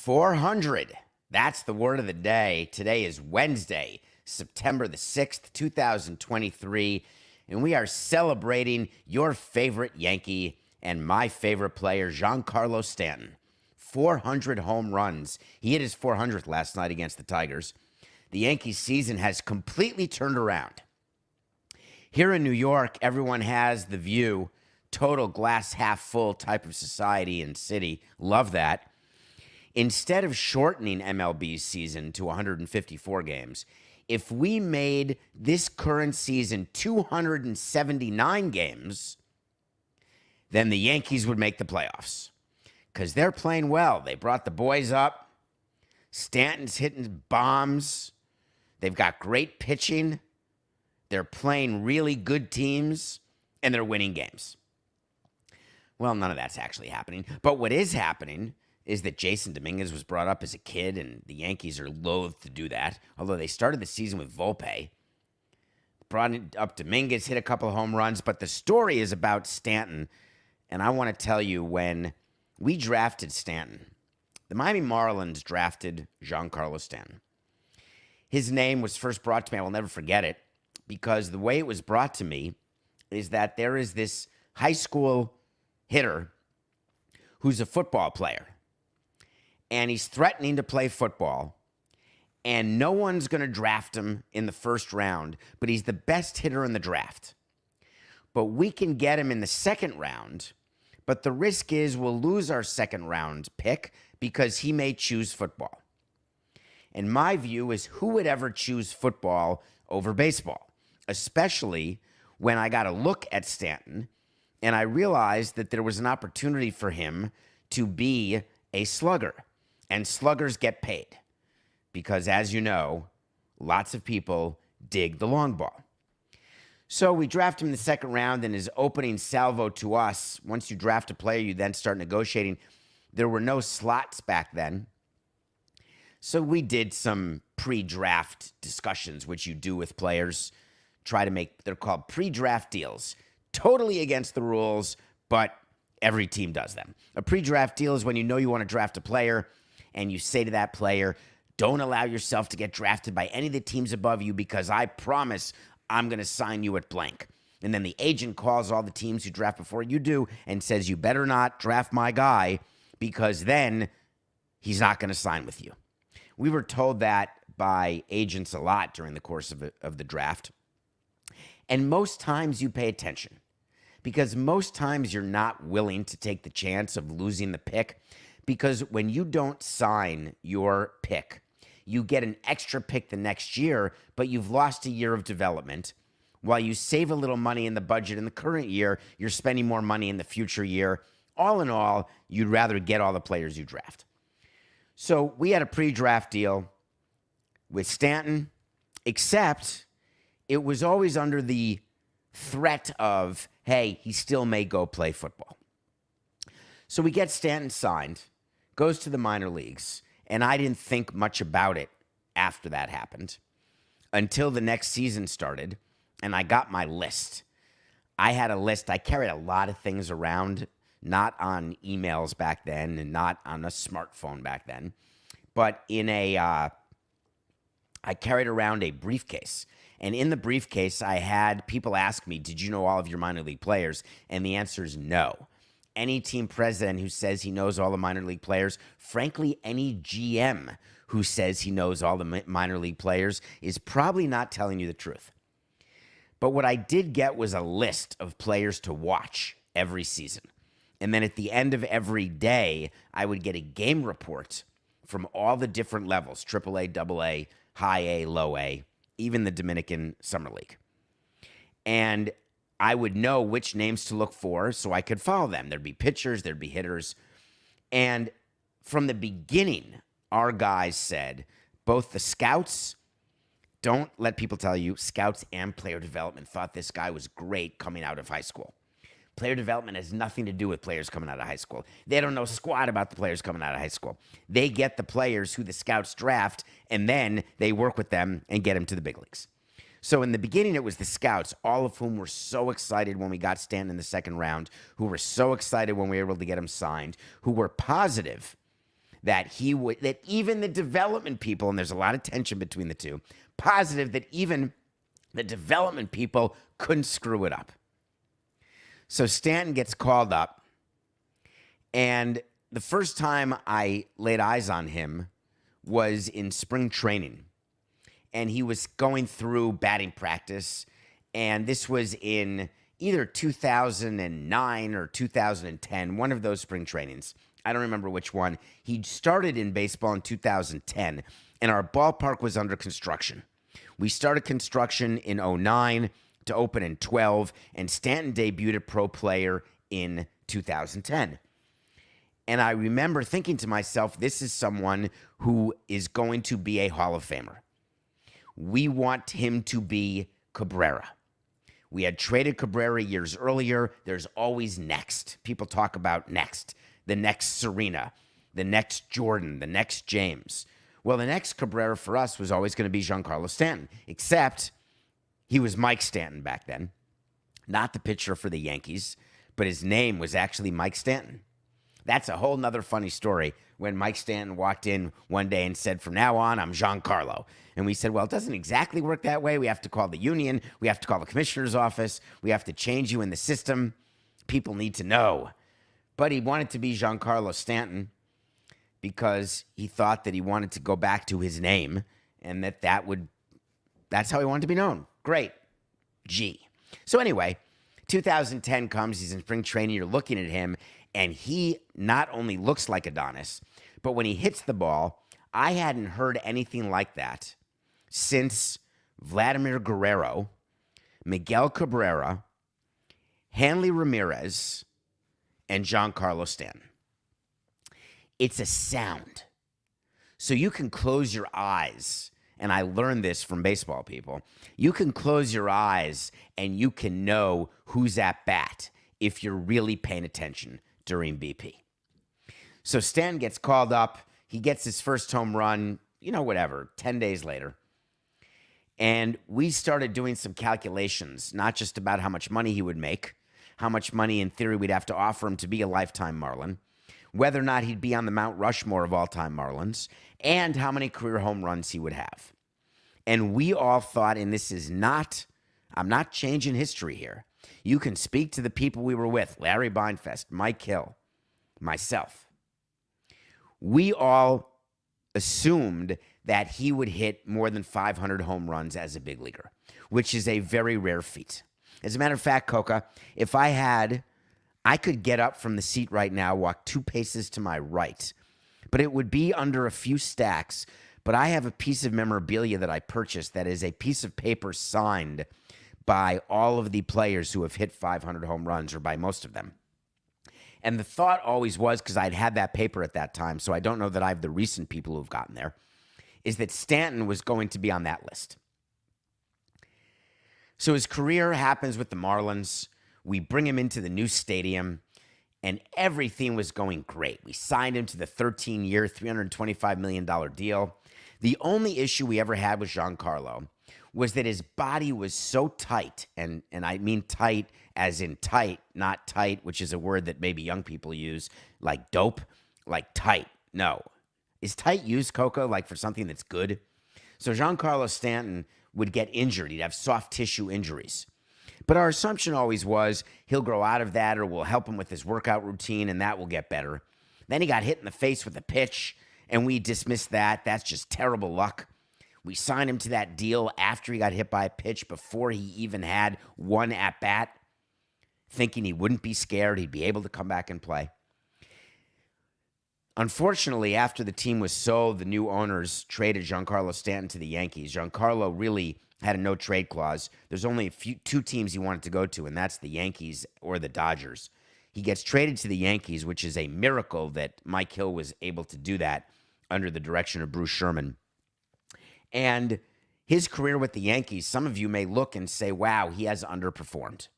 400. That's the word of the day. Today is Wednesday, September the 6th, 2023, and we are celebrating your favorite Yankee and my favorite player, Giancarlo Stanton. 400 home runs. He hit his 400th last night against the Tigers. The Yankees season has completely turned around. Here in New York, everyone has the view, total glass half full type of society and city. Love that. Instead of shortening MLB's season to 154 games, if we made this current season 279 games, then the Yankees would make the playoffs because they're playing well. They brought the boys up. Stanton's hitting bombs. They've got great pitching. They're playing really good teams, and they're winning games. Well, none of that's actually happening. But what is happening is that Jason Dominguez was brought up as a kid, and the Yankees are loath to do that, although they started the season with Volpe. Brought up Dominguez, hit a couple of home runs, but the story is about Stanton, and I want to tell you, when we drafted Stanton, the Miami Marlins drafted Giancarlo Stanton. His name was first brought to me, I will never forget it, because the way it was brought to me is that there is this high school hitter who's a football player, and he's threatening to play football, and no one's going to draft him in the first round, but he's the best hitter in the draft. But we can get him in the second round, but the risk is we'll lose our second round pick because he may choose football. And my view is, who would ever choose football over baseball? Especially when I got a look at Stanton and I realized that there was an opportunity for him to be a slugger. And sluggers get paid because, as you know, lots of people dig the long ball. So we draft him in the second round, and his opening salvo to us, once you draft a player, you then start negotiating. There were no slots back then. So we did some pre-draft discussions, which you do with players. They're called pre-draft deals. Totally against the rules, but every team does them. A pre-draft deal is when you know you want to draft a player, and you say to that player, don't allow yourself to get drafted by any of the teams above you because I promise I'm going to sign you at blank. And then the agent calls all the teams who draft before you do and says, you better not draft my guy because then he's not going to sign with you. We were told that by agents a lot during the course of the draft. And most times you pay attention because most times you're not willing to take the chance of losing the pick, because when you don't sign your pick, you get an extra pick the next year, but you've lost a year of development. While you save a little money in the budget in the current year, you're spending more money in the future year. All in all, you'd rather get all the players you draft. So we had a pre-draft deal with Stanton, except it was always under the threat of, hey, he still may go play football. So we get Stanton signed, goes to the minor leagues, and I didn't think much about it after that happened until the next season started, and I got my list. I had a list. I carried a lot of things around, not on emails back then and not on a smartphone back then, but I carried around a briefcase. And in the briefcase, I had people ask me, did you know all of your minor league players? And the answer is no. Any team president who says he knows all the minor league players, frankly, any GM who says he knows all the minor league players is probably not telling you the truth. But what I did get was a list of players to watch every season. And then at the end of every day, I would get a game report from all the different levels, AAA, AA, high A, low A, even the Dominican Summer League. And I would know which names to look for so I could follow them. There'd be pitchers, there'd be hitters. And from the beginning, our guys said, both the scouts, don't let people tell you, scouts and player development thought this guy was great coming out of high school. Player development has nothing to do with players coming out of high school. They don't know squat about the players coming out of high school. They get the players who the scouts draft, and then they work with them and get them to the big leagues. So in the beginning, it was the scouts, all of whom were so excited when we got Stanton in the second round, who were so excited when we were able to get him signed, who were positive that even the development people, and there's a lot of tension between the two, positive that even the development people couldn't screw it up. So Stanton gets called up, and the first time I laid eyes on him was in spring training, and he was going through batting practice, and this was in either 2009 or 2010, one of those spring trainings. I don't remember which one. He started in baseball in 2010, and our ballpark was under construction. We started construction in 2009 to open in 2012, and Stanton debuted a pro player in 2010. And I remember thinking to myself, this is someone who is going to be a Hall of Famer. We want him to be Cabrera. We had traded Cabrera years earlier. There's always next. People talk about next. The next Serena, the next Jordan, the next James. Well, the next Cabrera for us was always going to be Giancarlo Stanton, except he was Mike Stanton back then. Not the pitcher for the Yankees, but his name was actually Mike Stanton. That's a whole nother funny story when Mike Stanton walked in one day and said, from now on, I'm Giancarlo. And we said, well, it doesn't exactly work that way. We have to call the union. We have to call the commissioner's office. We have to change you in the system. People need to know. But he wanted to be Giancarlo Stanton because he thought that he wanted to go back to his name and that's how he wanted to be known. Great. G. So anyway, 2010 comes. He's in spring training. You're looking at him, and he not only looks like Adonis, but when he hits the ball, I hadn't heard anything like that since Vladimir Guerrero, Miguel Cabrera, Hanley Ramirez, and Giancarlo Stanton. It's a sound. So you can close your eyes, and I learned this from baseball people. You can close your eyes and you can know who's at bat if you're really paying attention during BP. So Stanton gets called up. He gets his first home run, 10 days later. And we started doing some calculations, not just about how much money he would make, how much money in theory we'd have to offer him to be a lifetime Marlin, whether or not he'd be on the Mount Rushmore of all-time Marlins, and how many career home runs he would have. And we all thought, and I'm not changing history here. You can speak to the people we were with, Larry Beinfest, Mike Hill, myself. We all assumed that he would hit more than 500 home runs as a big leaguer, which is a very rare feat. As a matter of fact, Coca, if I could get up from the seat right now, walk 2 paces to my right, but it would be under a few stacks. But I have a piece of memorabilia that I purchased that is a piece of paper signed by all of the players who have hit 500 home runs, or by most of them. And the thought always was, because I'd had that paper at that time, so I don't know that I have the recent people who've gotten there, is that Stanton was going to be on that list. So his career happens with the Marlins. We bring him into the new stadium, and everything was going great. We signed him to the 13-year, $325 million deal. The only issue we ever had with Giancarlo was that his body was so tight, and I mean tight as in tight, not tight, which is a word that maybe young people use, like dope, like tight. No. Is tight used, Coco, like for something that's good? So Giancarlo Stanton would get injured. He'd have soft tissue injuries. But our assumption always was he'll grow out of that, or we'll help him with his workout routine, and that will get better. Then he got hit in the face with a pitch, and we dismissed that. That's just terrible luck. We signed him to that deal after he got hit by a pitch, before he even had one at-bat, thinking he wouldn't be scared, he'd be able to come back and play. Unfortunately, after the team was sold, the new owners traded Giancarlo Stanton to the Yankees. Giancarlo really had a no-trade clause. There's only 2 teams he wanted to go to, and that's the Yankees or the Dodgers. He gets traded to the Yankees, which is a miracle that Mike Hill was able to do that under the direction of Bruce Sherman. And his career with the Yankees, some of you may look and say, wow, he has underperformed.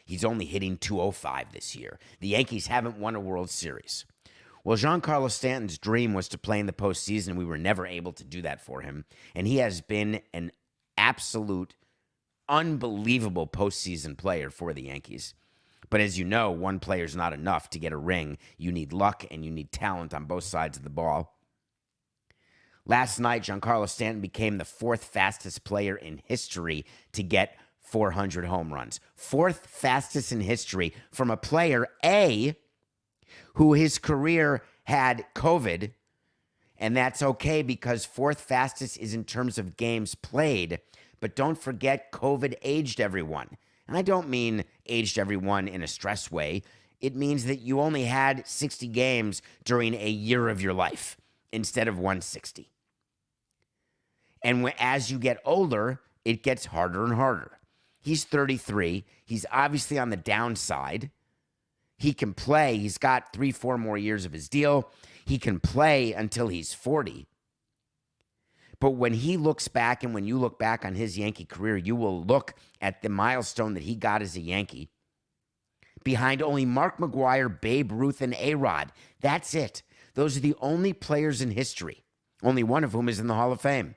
He's only hitting .205 this year. The Yankees haven't won a World Series. Well, Giancarlo Stanton's dream was to play in the postseason. We were never able to do that for him. And he has been an absolute, unbelievable postseason player for the Yankees. But as you know, one player's not enough to get a ring. You need luck and you need talent on both sides of the ball. Last night, Giancarlo Stanton became the fourth fastest player in history to get 400 home runs. Fourth fastest in history from a player, A, who his career had COVID, and that's okay because fourth fastest is in terms of games played. But don't forget, COVID aged everyone. And I don't mean aged everyone in a stress way. It means that you only had 60 games during a year of your life instead of 160. And as you get older, it gets harder and harder. He's 33. He's obviously on the downside. He can play. He's got 3-4 more years of his deal. He can play until he's 40. But when he looks back and when you look back on his Yankee career, you will look at the milestone that he got as a Yankee behind only Mark McGwire, Babe Ruth, and A-Rod. That's it. Those are the only players in history, only one of whom is in the Hall of Fame.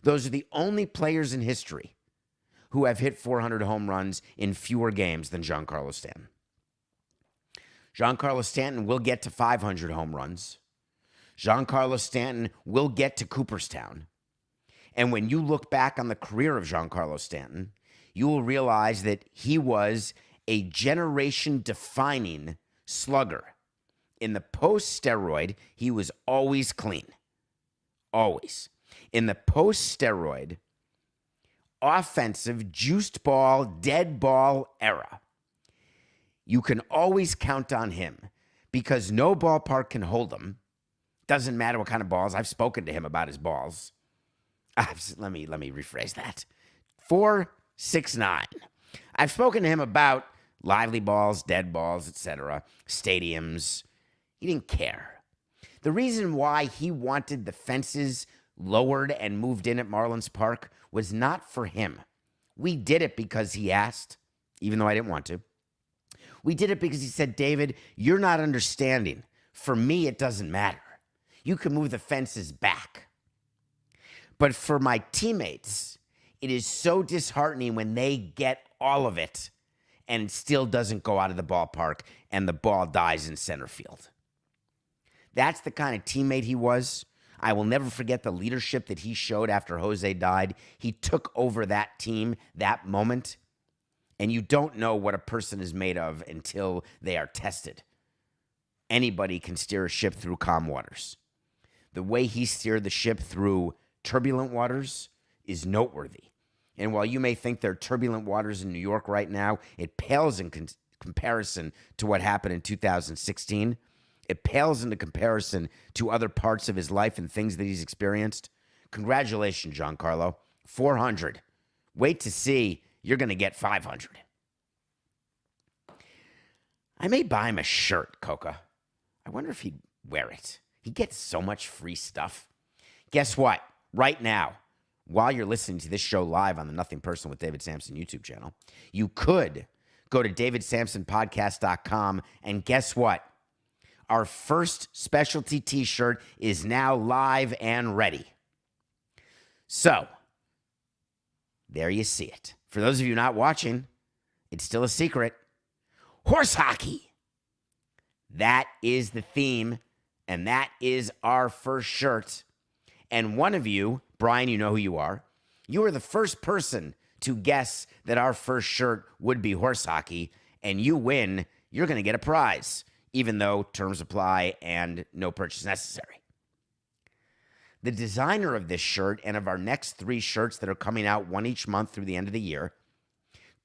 Those are the only players in history who have hit 400 home runs in fewer games than Giancarlo Stanton. Giancarlo Stanton will get to 500 home runs. Giancarlo Stanton will get to Cooperstown. And when you look back on the career of Giancarlo Stanton, you will realize that he was a generation-defining slugger. In the post-steroid, he was always clean. Always. In the post-steroid, offensive, juiced ball, dead ball era, you can always count on him because no ballpark can hold him. Doesn't matter what kind of balls. I've spoken to him about his balls. Let me rephrase that. 4.69. I've spoken to him about lively balls, dead balls, etc., stadiums. He didn't care. The reason why he wanted the fences lowered and moved in at Marlins Park was not for him. We did it because he asked, even though I didn't want to. We did it because he said, David, you're not understanding. For me, it doesn't matter. You can move the fences back. But for my teammates, it is so disheartening when they get all of it and it still doesn't go out of the ballpark and the ball dies in center field. That's the kind of teammate he was. I will never forget the leadership that he showed after Jose died. He took over that team, that moment, and you don't know what a person is made of until they are tested. Anybody can steer a ship through calm waters. The way he steered the ship through turbulent waters is noteworthy. And while you may think there are turbulent waters in New York right now, it pales in comparison to what happened in 2016. It pales into comparison to other parts of his life and things that he's experienced. Congratulations, Giancarlo. 400. Wait to see. You're going to get 500. I may buy him a shirt, Coco. I wonder if he'd wear it. He gets so much free stuff. Guess what? Right now, while you're listening to this show live on the Nothing Personal with David Samson YouTube channel, you could go to davidsamsonpodcast.com and guess what? Our first specialty t-shirt is now live and ready. So, there you see it. For those of you not watching, it's still a secret. Horse hockey. That is the theme, and that is our first shirt. And one of you, Brian, you know who you are. You were the first person to guess that our first shirt would be horse hockey, and you win. You're going to get a prize, even though terms apply and no purchase necessary. The designer of this shirt and of our next 3 shirts that are coming out one each month through the end of the year,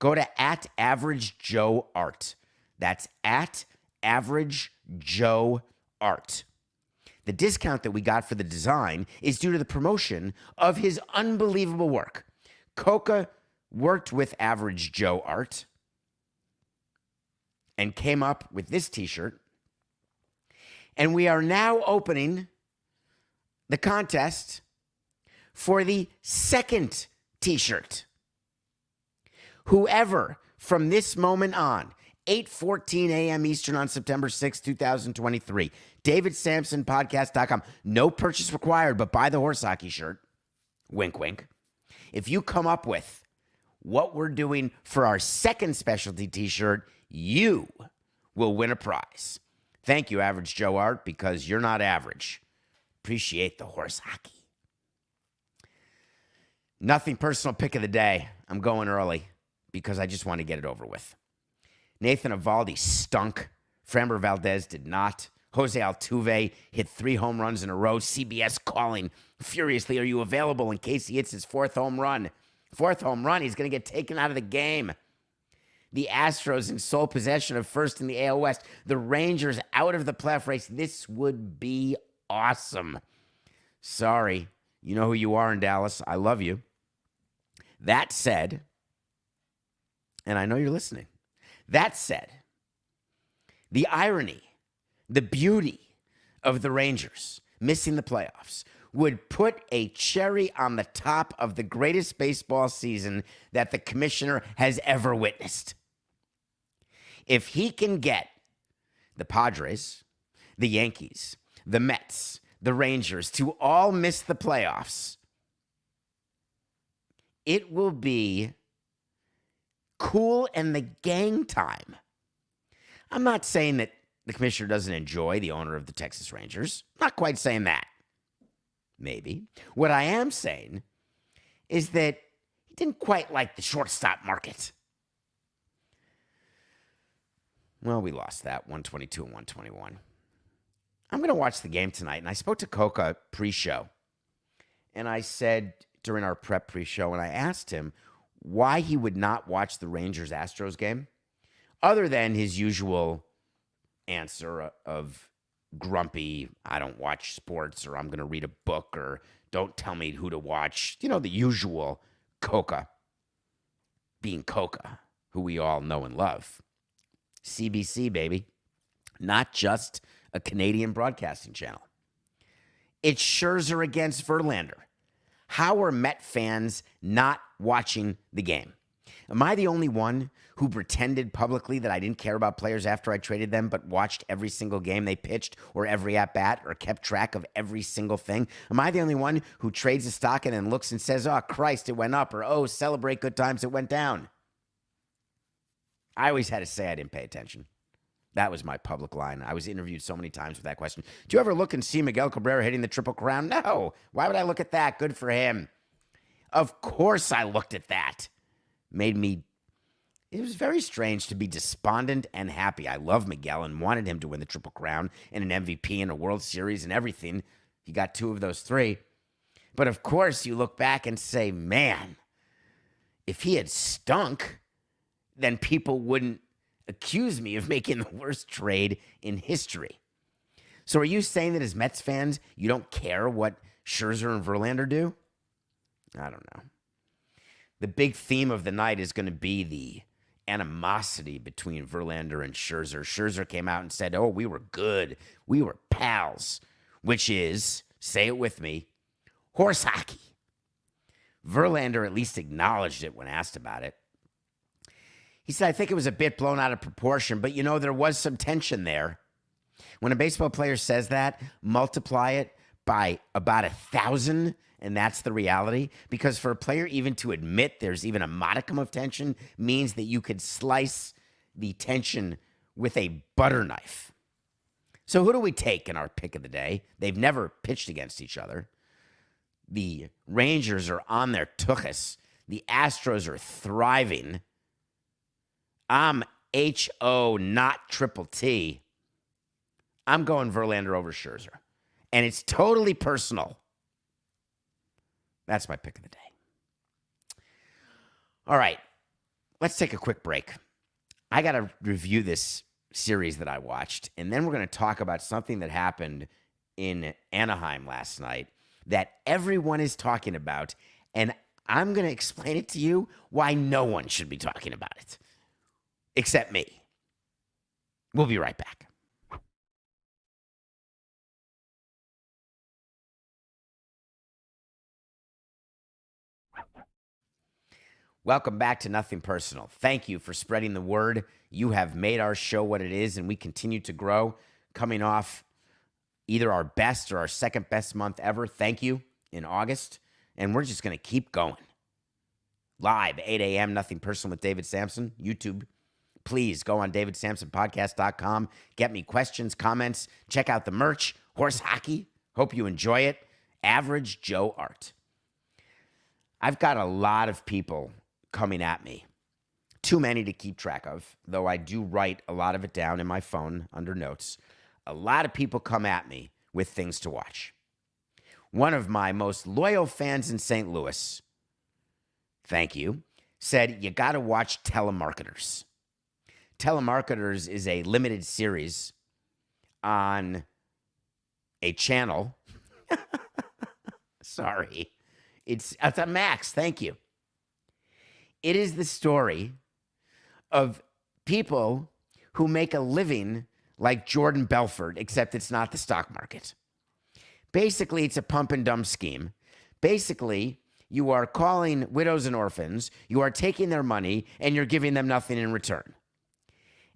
go to @AverageJoeArt. That's @AverageJoeArt. The discount that we got for the design is due to the promotion of his unbelievable work. Coco worked with Average Joe Art and came up with this t-shirt. And we are now opening the contest for the second t-shirt. Whoever from this moment on, 8:14 a.m. Eastern on September 6, 2023, davidsamsonpodcast.com. No purchase required, but buy the horse hockey shirt. Wink, wink. If you come up with what we're doing for our second specialty t-shirt, you will win a prize. Thank you, Average Joe Art, because you're not average. Appreciate the horse hockey. Nothing personal pick of the day. I'm going early because I just want to get it over with. Nathan Eovaldi stunk. Framber Valdez did not. Jose Altuve hit 3 home runs in a row. CBS calling furiously, are you available in case he hits his 4th home run? 4th home run, he's going to get taken out of the game. The Astros in sole possession of first in the AL West. The Rangers out of the playoff race. This would be awesome. Sorry. You know who you are in Dallas. I love you. That said, and I know you're listening. That said, the irony, the beauty of the Rangers missing the playoffs would put a cherry on the top of the greatest baseball season that the commissioner has ever witnessed. If he can get the Padres, the Yankees, the Mets, the Rangers to all miss the playoffs, it will be cool and the gang time. I'm not saying that the commissioner doesn't enjoy the owner of the Texas Rangers. Not quite saying that. Maybe. What I am saying is that he didn't quite like the shortstop market. Well, we lost that, 122 and 121. I'm going to watch the game tonight, and I spoke to Coco pre-show. And I said during our prep pre-show, and I asked him why he would not watch the Rangers-Astros game, other than his usual answer of grumpy, I don't watch sports, or I'm going to read a book, or don't tell me who to watch. You know, the usual Coca, being Coca, who we all know and love. CBC, baby. Not just a Canadian broadcasting channel. It's Scherzer against Verlander. How are Met fans not watching the game? Am I the only one who pretended publicly that I didn't care about players after I traded them, but watched every single game they pitched or every at-bat or kept track of every single thing? Am I the only one who trades a stock and then looks and says, oh, Christ, it went up, or oh, celebrate good times, it went down? I always had to say I didn't pay attention. That was my public line. I was interviewed so many times with that question. Do you ever look and see Miguel Cabrera hitting the Triple Crown? No. Why would I look at that? Good for him. Of course I looked at that. It was very strange to be despondent and happy. I love Miguel and wanted him to win the Triple Crown and an MVP and a World Series and everything. He got 2 of those 3. But of course you look back and say, man, if he had stunk, then people wouldn't accuse me of making the worst trade in history. So are you saying that as Mets fans, you don't care what Scherzer and Verlander do? I don't know. The big theme of the night is going to be the animosity between Verlander and Scherzer. Scherzer came out and said, oh, we were good. We were pals, which is, say it with me, horse hockey. Verlander at least acknowledged it when asked about it. He said, I think it was a bit blown out of proportion, but, you know, there was some tension there. When a baseball player says that, multiply it by about 1,000, and that's the reality. Because for a player even to admit there's even a modicum of tension means that you could slice the tension with a butter knife. So who do we take in our pick of the day? They've never pitched against each other. The Rangers are on their tuchus. The Astros are thriving. I'm H-O, not triple T. I'm going Verlander over Scherzer. And it's totally personal. That's my pick of the day. All right. Let's take a quick break. I got to review this series that I watched, and then we're going to talk about something that happened in Anaheim last night that everyone is talking about, and I'm going to explain it to you why no one should be talking about it. Except me. We'll be right back. Welcome back to Nothing Personal. Thank you for spreading the word. You have made our show what it is, and we continue to grow, coming off either our best or our second best month ever. Thank you in August, and we're just going to keep going. live, 8 a.m., Nothing Personal with David Samson, YouTube. Please go on davidsamsonpodcast.com. Get me questions, comments. Check out the merch, horse hockey. Hope you enjoy it. Average Joe Art. I've got a lot of people coming at me. Too many to keep track of, though I do write a lot of it down in my phone under notes. A lot of people come at me with things to watch. One of my most loyal fans in St. Louis, thank you, said you got to watch Telemarketers. Telemarketers is a limited series on a channel. Sorry. It's a Max, thank you. It is the story of people who make a living like Jordan Belfort, except it's not the stock market. Basically, it's a pump and dump scheme. Basically, you are calling widows and orphans, you are taking their money, and you're giving them nothing in return.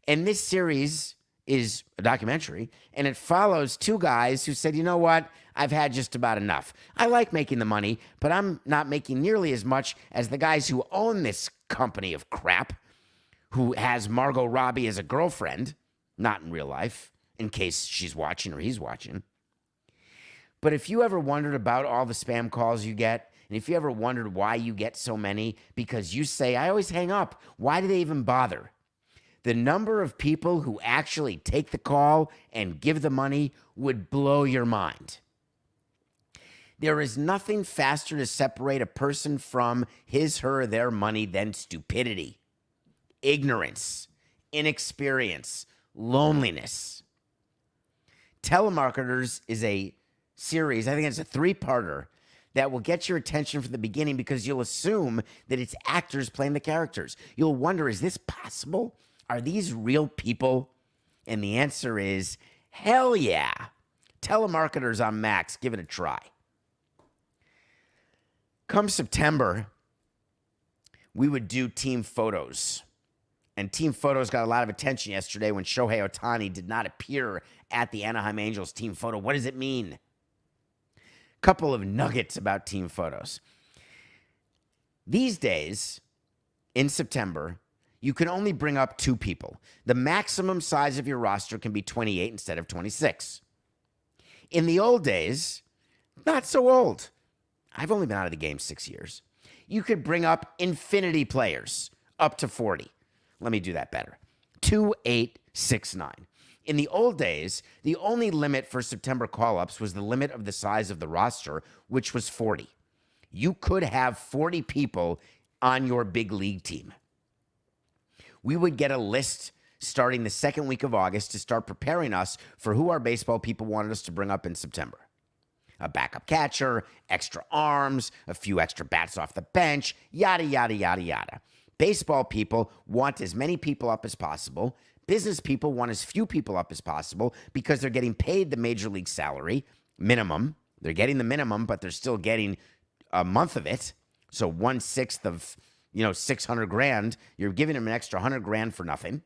And this series is a documentary, and it follows two guys who said, you know what, I've had just about enough. I like making the money, but I'm not making nearly as much as the guys who own this company of crap, who has Margot Robbie as a girlfriend, not in real life, in case she's watching or he's watching. But if you ever wondered about all the spam calls you get, and if you ever wondered why you get so many, because you say, I always hang up, why do they even bother? The number of people who actually take the call and give the money would blow your mind. There is nothing faster to separate a person from his, her, or their money than stupidity, ignorance, inexperience, loneliness. Telemarketers is a series, I think it's a 3-parter, that will get your attention from the beginning because you'll assume that it's actors playing the characters. You'll wonder, is this possible? Are these real people? And the answer is, hell yeah. Telemarketers on Max, give it a try. Come September, we would do team photos. And team photos got a lot of attention yesterday when Shohei Ohtani did not appear at the Anaheim Angels team photo. What does it mean? Couple of nuggets about team photos. These days, in September, you can only bring up 2 people. The maximum size of your roster can be 28 instead of 26. In the old days, not so old. I've only been out of the game 6 years. You could bring up infinity players, up to 40. Let me do that better. 2, 8, 6, 9. In the old days, the only limit for September call-ups was the limit of the size of the roster, which was 40. You could have 40 people on your big league team. We would get a list starting the second week of August to start preparing us for who our baseball people wanted us to bring up in September. A backup catcher, extra arms, a few extra bats off the bench, yada, yada, yada, yada. Baseball people want as many people up as possible. Business people want as few people up as possible because they're getting paid the major league salary, minimum. They're getting the minimum, but they're still getting a month of it. So 1/6 of, $600,000. You're giving them an extra $100,000 for nothing.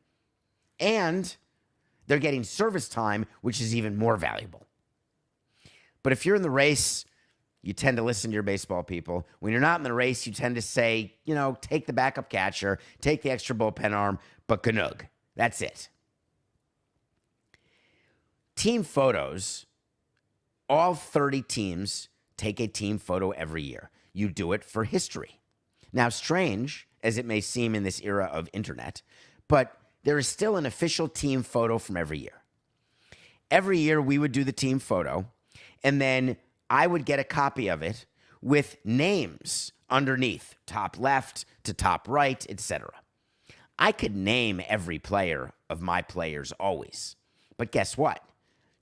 And they're getting service time, which is even more valuable. But if you're in the race, you tend to listen to your baseball people. When you're not in the race, you tend to say, take the backup catcher, take the extra bullpen arm, but Ganug. That's it. Team photos, all 30 teams take a team photo every year. You do it for history. Now, strange as it may seem in this era of internet, but there is still an official team photo from every year. Every year we would do the team photo, and then I would get a copy of it with names underneath, top left to top right, etc. I could name every player of my players always. But guess what?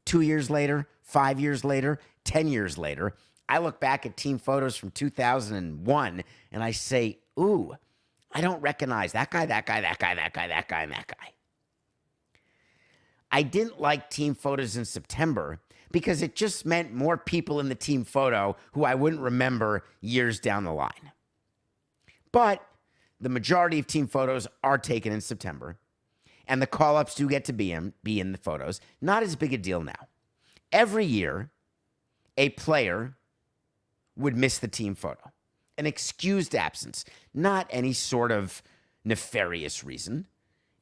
2 years later, 5 years later, 10 years later, I look back at team photos from 2001 and I say, ooh, I don't recognize that guy, that guy, that guy, that guy, that guy, and that guy. I didn't like team photos in September because it just meant more people in the team photo who I wouldn't remember years down the line. But the majority of team photos are taken in September, and the call-ups do get to be in the photos. Not as big a deal now. Every year, a player would miss the team photo. an excused absence, not any sort of nefarious reason.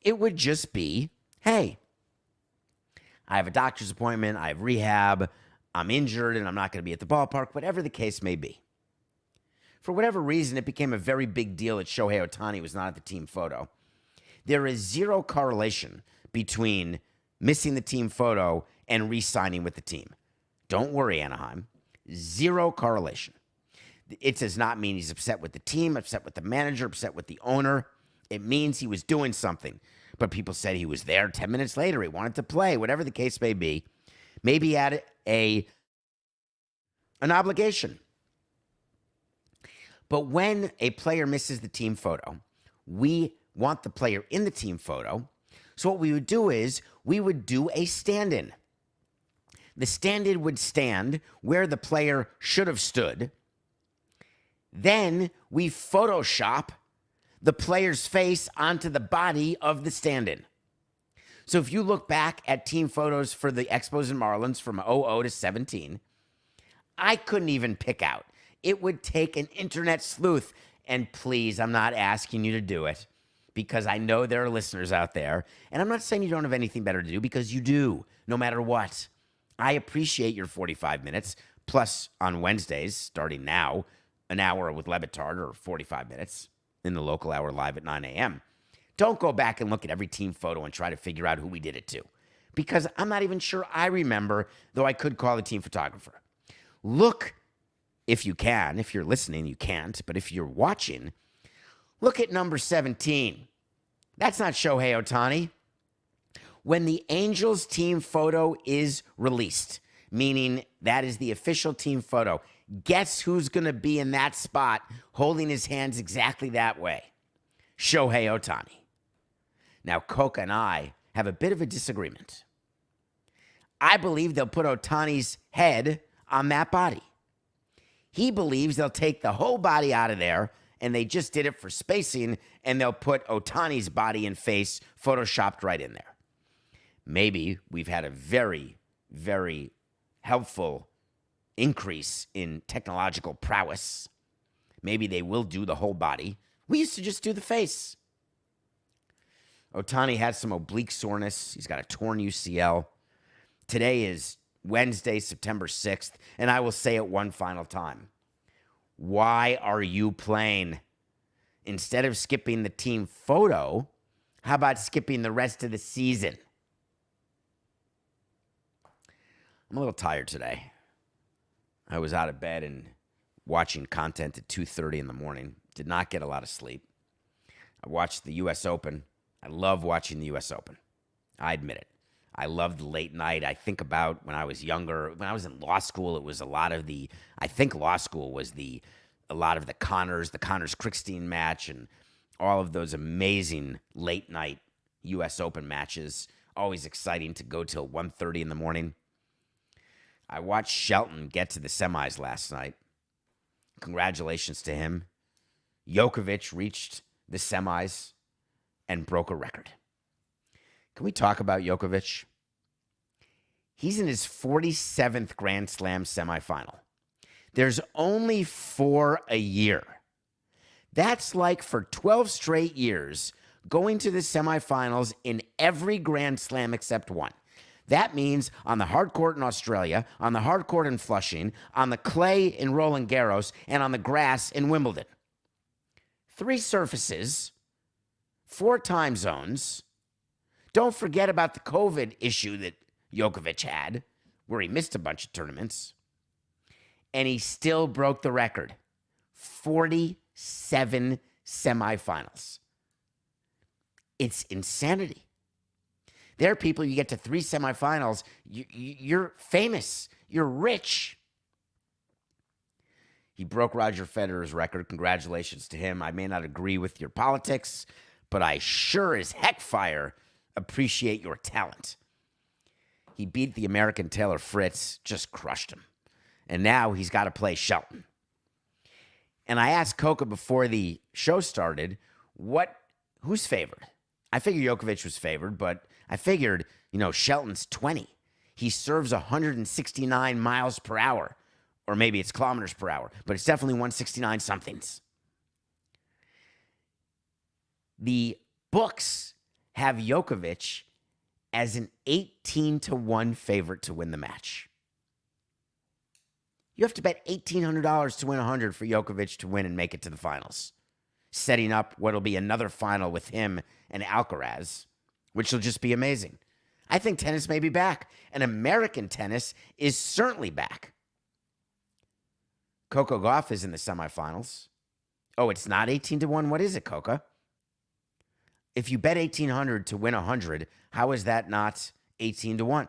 It would just be, hey, I have a doctor's appointment, I have rehab, I'm injured, and I'm not going to be at the ballpark, whatever the case may be. For whatever reason, it became a very big deal that Shohei Ohtani was not at the team photo. There is zero correlation between missing the team photo and re-signing with the team. Don't worry, Anaheim. Zero correlation. It does not mean he's upset with the team, upset with the manager, upset with the owner. It means he was doing something. But people said he was there 10 minutes later. He wanted to play, whatever the case may be. Maybe he had an obligation. But when a player misses the team photo, we want the player in the team photo. So what we would do is we would do a stand-in. The stand-in would stand where the player should have stood. Then we Photoshop the player's face onto the body of the stand-in. So if you look back at team photos for the Expos and Marlins from 00 to 17, I couldn't even pick out. It would take an internet sleuth. And please, I'm not asking you to do it because I know there are listeners out there. And I'm not saying you don't have anything better to do because you do, no matter what. I appreciate your 45 minutes, plus on Wednesdays, starting now, an hour with Levitard or 45 minutes in the local hour live at 9 a.m. Don't go back and look at every team photo and try to figure out who we did it to because I'm not even sure I remember, though I could call the team photographer. Look, if you can. If you're listening, you can't. But if you're watching, look at number 17. That's not Shohei Ohtani. When the Angels team photo is released, meaning that is the official team photo, guess who's going to be in that spot holding his hands exactly that way? Shohei Ohtani. Now, Coca and I have a bit of a disagreement. I believe they'll put Ohtani's head on that body. He believes they'll take the whole body out of there, and they just did it for spacing, and they'll put Ohtani's body and face photoshopped right in there. Maybe we've had a very, very helpful increase in technological prowess. Maybe they will do the whole body. We used to just do the face. Ohtani had some oblique soreness. He's got a torn UCL. Today is Wednesday, September 6th, and I will say it one final time. Why are you playing? Instead of skipping the team photo, how about skipping the rest of the season? I'm a little tired today. I was out of bed and watching content at 2:30 in the morning. Did not get a lot of sleep. I watched the U.S. Open. I love watching the U.S. Open. I admit it. I love the late night. I think about when I was younger. When I was in law school, it was a lot of the, I think law school was a lot of the Connors-Krickstein match and all of those amazing late night U.S. Open matches. Always exciting to go till 1:30 in the morning. I watched Shelton get to the semis last night. Congratulations to him. Djokovic reached the semis and broke a record. Can we talk about Djokovic? He's in his 47th Grand Slam semifinal. There's only 4 a year. That's like for 12 straight years going to the semifinals in every Grand Slam except one. That means on the hard court in Australia, on the hard court in Flushing, on the clay in Roland Garros, and on the grass in Wimbledon. 3 surfaces, 4 time zones. Don't forget about the COVID issue that Djokovic had, where he missed a bunch of tournaments. And he still broke the record. 47 semifinals. It's insanity. There are people, you get to 3 semifinals, you're famous, you're rich. He broke Roger Federer's record. Congratulations to him. I may not agree with your politics, but I sure as heck fire appreciate your talent. He beat the American Taylor Fritz, just crushed him. And now he's got to play Shelton. And I asked Coca before the show started, who's favored? I figured Djokovic was favored, but I figured, Shelton's 20. He serves 169 miles per hour Or maybe it's kilometers per hour, but it's definitely 169 somethings. The books have Djokovic as an 18-1 favorite to win the match. You have to bet $1,800 to win 100 for Djokovic to win and make it to the finals, setting up what'll be another final with him and Alcaraz, which will just be amazing. I think tennis may be back, and American tennis is certainly back. Coco Gauff is in the semifinals. Oh, it's not 18-1. What is it, Coco? If you bet 1,800 to win 100, how is that not 18-1?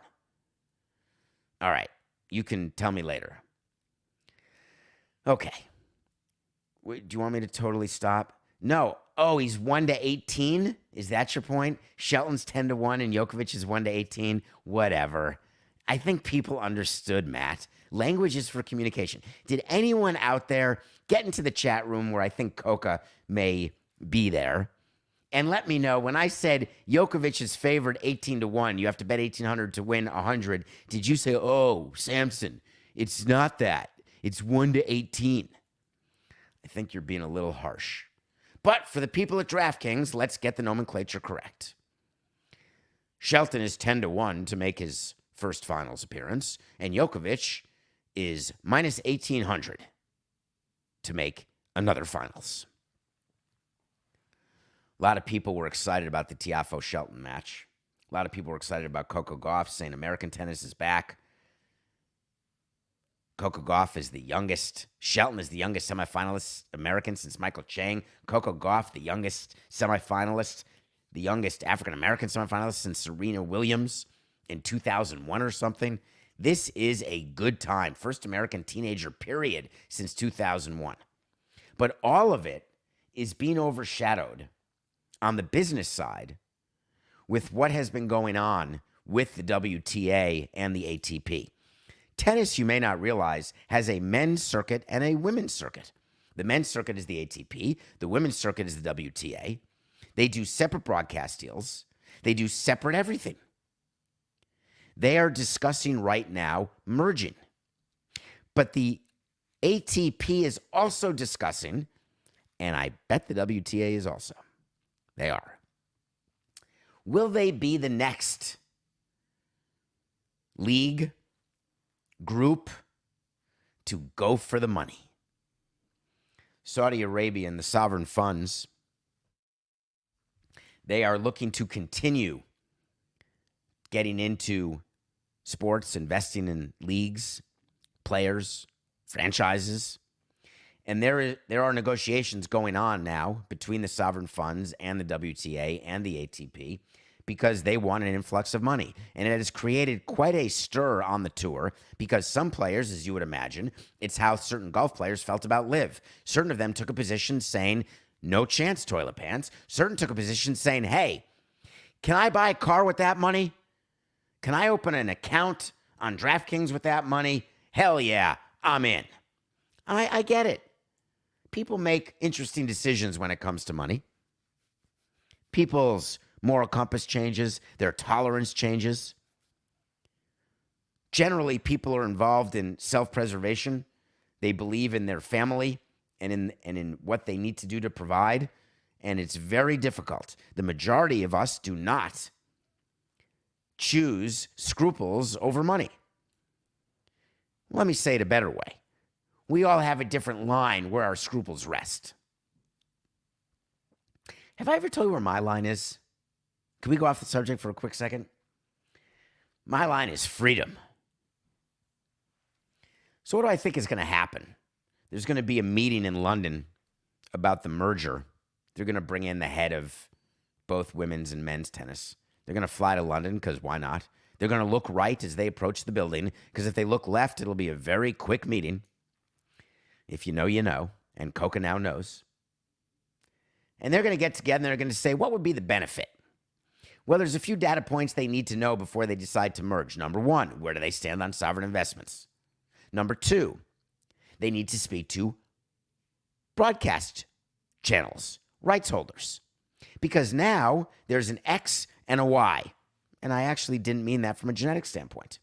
All right, you can tell me later. Okay. Do you want me to totally stop? No. Oh, he's 1-18? Is that your point? Shelton's 10-1 and Djokovic is 1-18? Whatever. I think people understood, Matt. Language is for communication. Did anyone out there get into the chat room where I think Coca may be there? And let me know, when I said Djokovic is favored 18-1, you have to bet 1,800 to win 100. Did you say, oh, Samson, it's not that. It's 1-18. I think you're being a little harsh. But for the people at DraftKings, let's get the nomenclature correct. Shelton is 10-1 to make his first finals appearance, and Djokovic is minus 1,800 to make another finals. A lot of people were excited about the Tiafoe-Shelton match. A lot of people were excited about Coco Gauff, saying American tennis is back. Coco Gauff is the youngest. Shelton is the youngest semifinalist American since Michael Chang. Coco Gauff, the youngest semifinalist, the youngest African-American semifinalist since Serena Williams in 2001 or something. This is a good time. First American teenager, period, since 2001. But all of it is being overshadowed on the business side with what has been going on with the WTA and the ATP. Tennis, you may not realize, has a men's circuit and a women's circuit. The men's circuit is the ATP. The women's circuit is the WTA. They do separate broadcast deals. They do separate everything. They are discussing right now merging. But the ATP is also discussing, and I bet the WTA is also. They are. Will they be the next league, group to go for the money? Saudi Arabia and the sovereign funds, they are looking to continue getting into sports, investing in leagues, players, franchises. And there are negotiations going on now between the sovereign funds and the WTA and the ATP because they want an influx of money. And it has created quite a stir on the tour because some players, as you would imagine, it's how certain golf players felt about LIV. Certain of them took a position saying, no chance, toilet pants. Certain took a position saying, hey, can I buy a car with that money? Can I open an account on DraftKings with that money? Hell yeah, I'm in. I get it. People make interesting decisions when it comes to money. People's moral compass changes. Their tolerance changes. Generally, people are involved in self-preservation. They believe in their family and in what they need to do to provide. And it's very difficult. The majority of us do not choose scruples over money. Let me say it a better way. We all have a different line where our scruples rest. Have I ever told you where my line is? Can we go off the subject for a quick second? My line is freedom. So what do I think is going to happen? There's going to be a meeting in London about the merger. They're going to bring in the head of both women's and men's tennis. They're going to fly to London because why not? They're going to look right as they approach the building because if they look left, it'll be a very quick meeting. If you know, you know. And Coca now knows. And they're going to get together and they're going to say, what would be the benefit? Well, there's a few data points they need to know before they decide to merge. Number one, where do they stand on sovereign investments? Number two, they need to speak to broadcast channels, rights holders. Because now there's an X and a Y. And I actually didn't mean that from a genetic standpoint.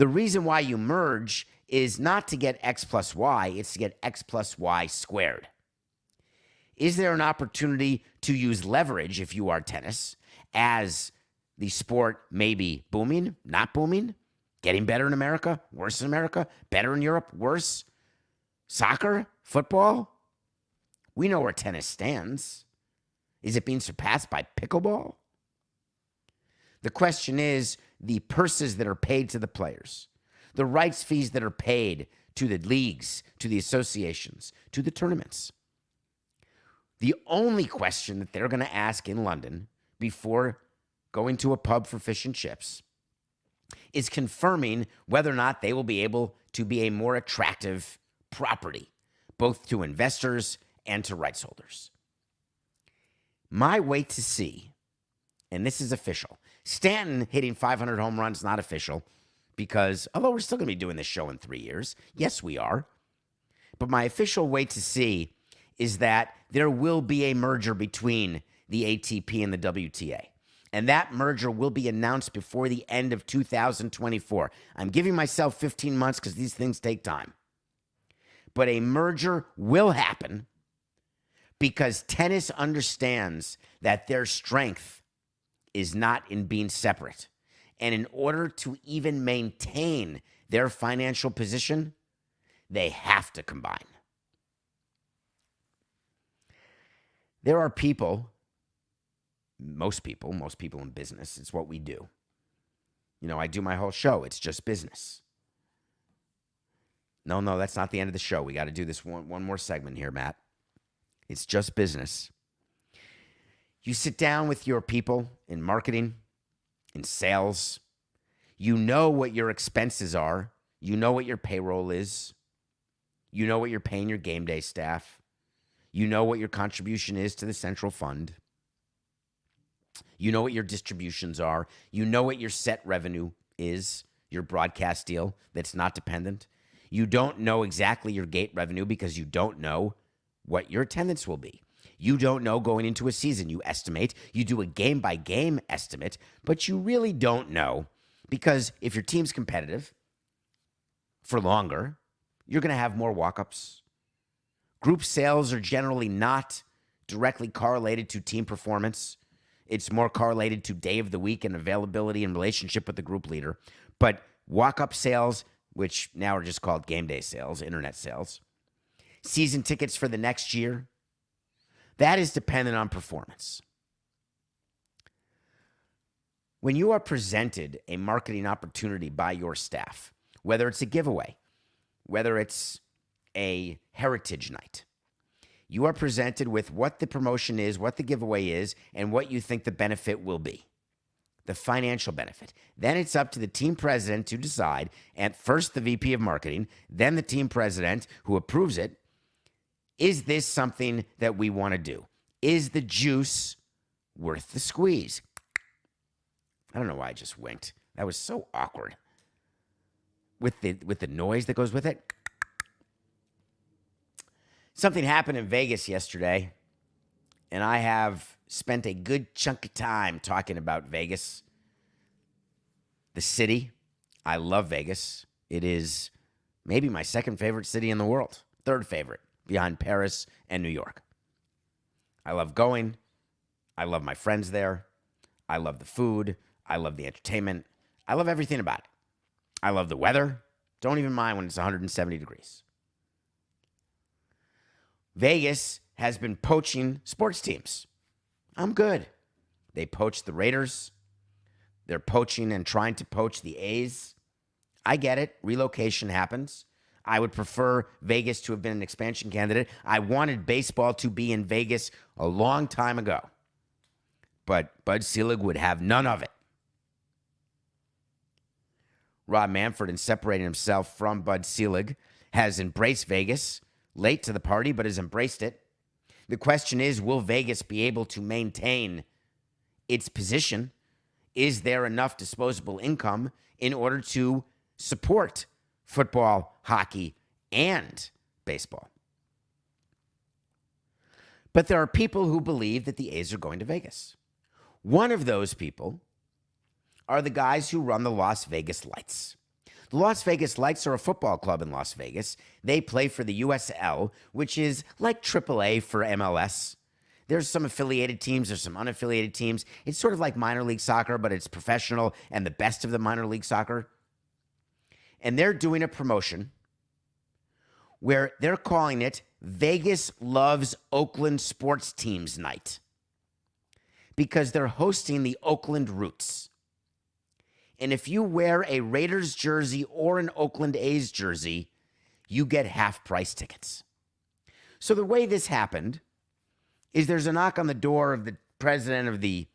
The reason why you merge is not to get X plus Y, it's to get X plus Y squared. Is there an opportunity to use leverage if you are tennis as the sport may be booming, not booming, getting better in America, worse in America, better in Europe, worse? Soccer, football? We know where tennis stands. Is it being surpassed by pickleball? The question is the purses that are paid to the players, the rights fees that are paid to the leagues, to the associations, to the tournaments. The only question that they're going to ask in London before going to a pub for fish and chips is confirming whether or not they will be able to be a more attractive property, both to investors and to rights holders. My wait to see, and this is official, Stanton hitting 500 home runs, not official, because although we're still going to be doing this show in 3 years, yes, we are. But my official wait to see is that there will be a merger between the ATP and the WTA. And that merger will be announced before the end of 2024. I'm giving myself 15 months because these things take time. But a merger will happen because tennis understands that their strength is not in being separate. And in order to even maintain their financial position, they have to combine. There are people, most people in business, it's what we do. You know, I do my whole show. It's just business. No, that's not the end of the show. We got to do this one more segment here, Matt. It's just business. You sit down with your people in marketing, in sales. You know what your expenses are. You know what your payroll is. You know what you're paying your game day staff. You know what your contribution is to the central fund. You know what your distributions are. You know what your set revenue is, your broadcast deal that's not dependent. You don't know exactly your gate revenue because you don't know what your attendance will be. You don't know going into a season. You estimate. You do a game-by-game estimate, but you really don't know because if your team's competitive for longer, you're going to have more walk-ups. Group sales are generally not directly correlated to team performance. It's more correlated to day of the week and availability and relationship with the group leader. But walk-up sales, which now are just called game day sales, internet sales, season tickets for the next year, that is dependent on performance. When you are presented a marketing opportunity by your staff, whether it's a giveaway, whether it's a heritage night, you are presented with what the promotion is, what the giveaway is, and what you think the benefit will be, the financial benefit. Then it's up to the team president to decide, and first the VP of marketing, then the team president who approves it. Is this something that we want to do? Is the juice worth the squeeze? I don't know why I just winked. That was so awkward. With the noise that goes with it. Something happened in Vegas yesterday, and I have spent a good chunk of time talking about Vegas, the city. I love Vegas. It is maybe my second favorite city in the world, third favorite, behind Paris and New York. I love going. I love my friends there. I love the food. I love the entertainment. I love everything about it. I love the weather. Don't even mind when it's 170 degrees. Vegas has been poaching sports teams. I'm good. They poached the Raiders. They're poaching and trying to poach the A's. I get it. Relocation happens. I would prefer Vegas to have been an expansion candidate. I wanted baseball to be in Vegas a long time ago. But Bud Selig would have none of it. Rob Manfred, in separating himself from Bud Selig, has embraced Vegas. Late to the party, but has embraced it. The question is, will Vegas be able to maintain its position? Is there enough disposable income in order to support football, hockey, and baseball? But there are people who believe that the A's are going to Vegas. One of those people are the guys who run the Las Vegas Lights. The Las Vegas Lights are a football club in Las Vegas. They play for the USL, which is like AAA for MLS. There's some affiliated teams, there's some unaffiliated teams. It's sort of like minor league soccer, but it's professional and the best of the minor league soccer. And they're doing a promotion where they're calling it Vegas Loves Oakland Sports Teams Night, because they're hosting the Oakland Roots. And if you wear a Raiders jersey or an Oakland A's jersey, you get half-price tickets. So the way this happened is there's a knock on the door of the president of the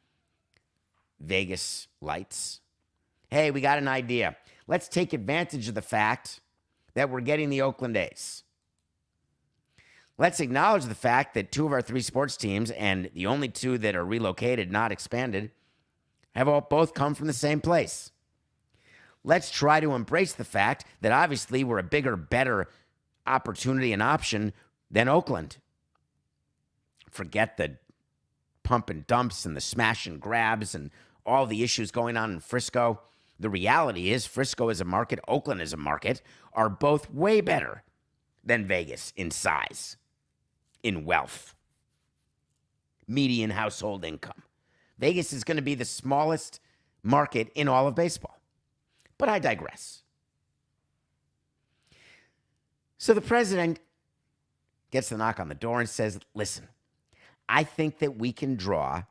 Vegas Lights. Hey, we got an idea. Let's take advantage of the fact that we're getting the Oakland A's. Let's acknowledge the fact that 2 of our 3 sports teams, and the only 2 that are relocated, not expanded, have both come from the same place. Let's try to embrace the fact that obviously we're a bigger, better opportunity and option than Oakland. Forget the pump and dumps and the smash and grabs and all the issues going on in Frisco. The reality is Frisco as a market, Oakland as a market, are both way better than Vegas in size, in wealth, median household income. Vegas is going to be the smallest market in all of baseball. But I digress. So the president gets the knock on the door and says, listen, I think that we can draw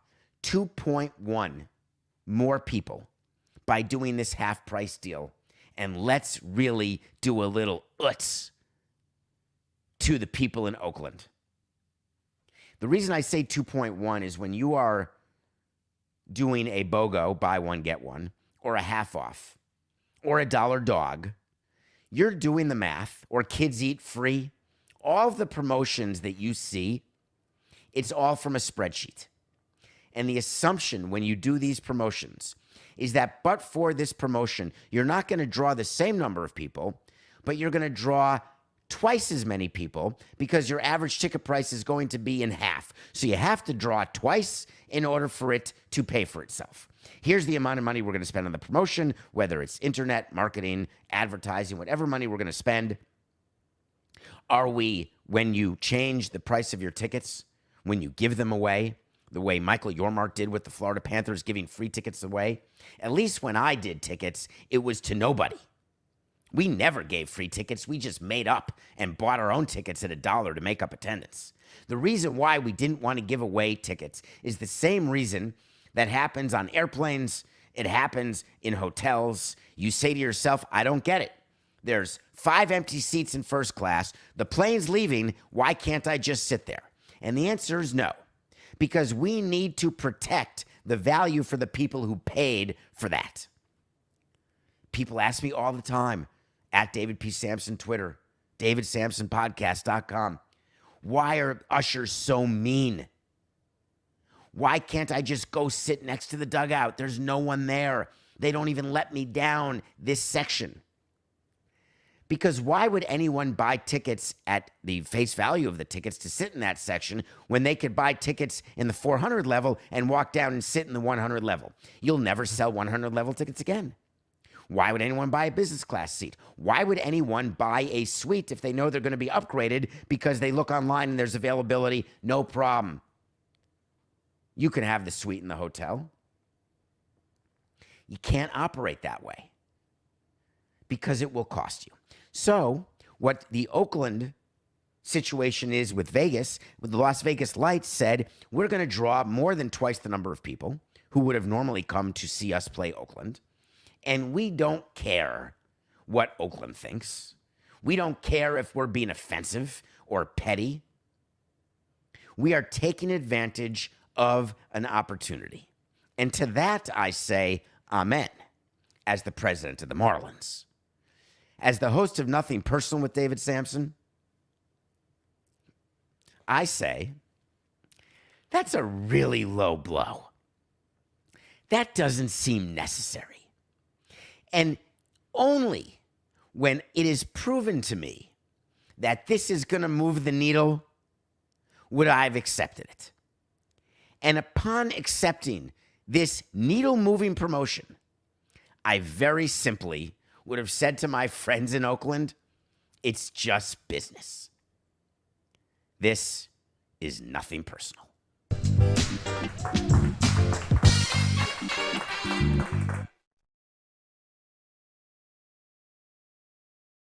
2.1 more people by doing this half-price deal, and let's really do a little uts to the people in Oakland. The reason I say 2.1 is when you are doing a BOGO, buy one, get one, or a half off, or a dollar dog, you're doing the math, or kids eat free. All of the promotions that you see, it's all from a spreadsheet. And the assumption when you do these promotions is that but for this promotion, you're not going to draw the same number of people, but you're going to draw twice as many people because your average ticket price is going to be in half. So you have to draw twice in order for it to pay for itself. Here's the amount of money we're going to spend on the promotion, whether it's internet, marketing, advertising, whatever money we're going to spend. Are we, when you change the price of your tickets, when you give them away, the way Michael Yormark did with the Florida Panthers giving free tickets away? At least when I did tickets, it was to nobody. We never gave free tickets. We just made up and bought our own tickets at $1 to make up attendance. The reason why we didn't want to give away tickets is the same reason that happens on airplanes. It happens in hotels. You say to yourself, I don't get it. There's 5 empty seats in first class. The plane's leaving. Why can't I just sit there? And the answer is no, because we need to protect the value for the people who paid for that. People ask me all the time, at David P. Samson Twitter, davidsamsonpodcast.com, why are ushers so mean? Why can't I just go sit next to the dugout? There's no one there. They don't even let me down this section. Because why would anyone buy tickets at the face value of the tickets to sit in that section when they could buy tickets in the 400 level and walk down and sit in the 100 level? You'll never sell 100 level tickets again. Why would anyone buy a business class seat? Why would anyone buy a suite if they know they're going to be upgraded because they look online and there's availability? No problem. You can have the suite in the hotel. You can't operate that way because it will cost you. So what the Oakland situation is with Vegas, with the Las Vegas Lights said, we're going to draw more than twice the number of people who would have normally come to see us play Oakland. And we don't care what Oakland thinks. We don't care if we're being offensive or petty. We are taking advantage of an opportunity. And to that I say amen as the president of the Marlins. As the host of Nothing Personal with David Samson, I say that's a really low blow. That doesn't seem necessary. And only when it is proven to me that this is going to move the needle would I have accepted it. And upon accepting this needle-moving promotion, I very simply would have said to my friends in Oakland, it's just business. This is nothing personal.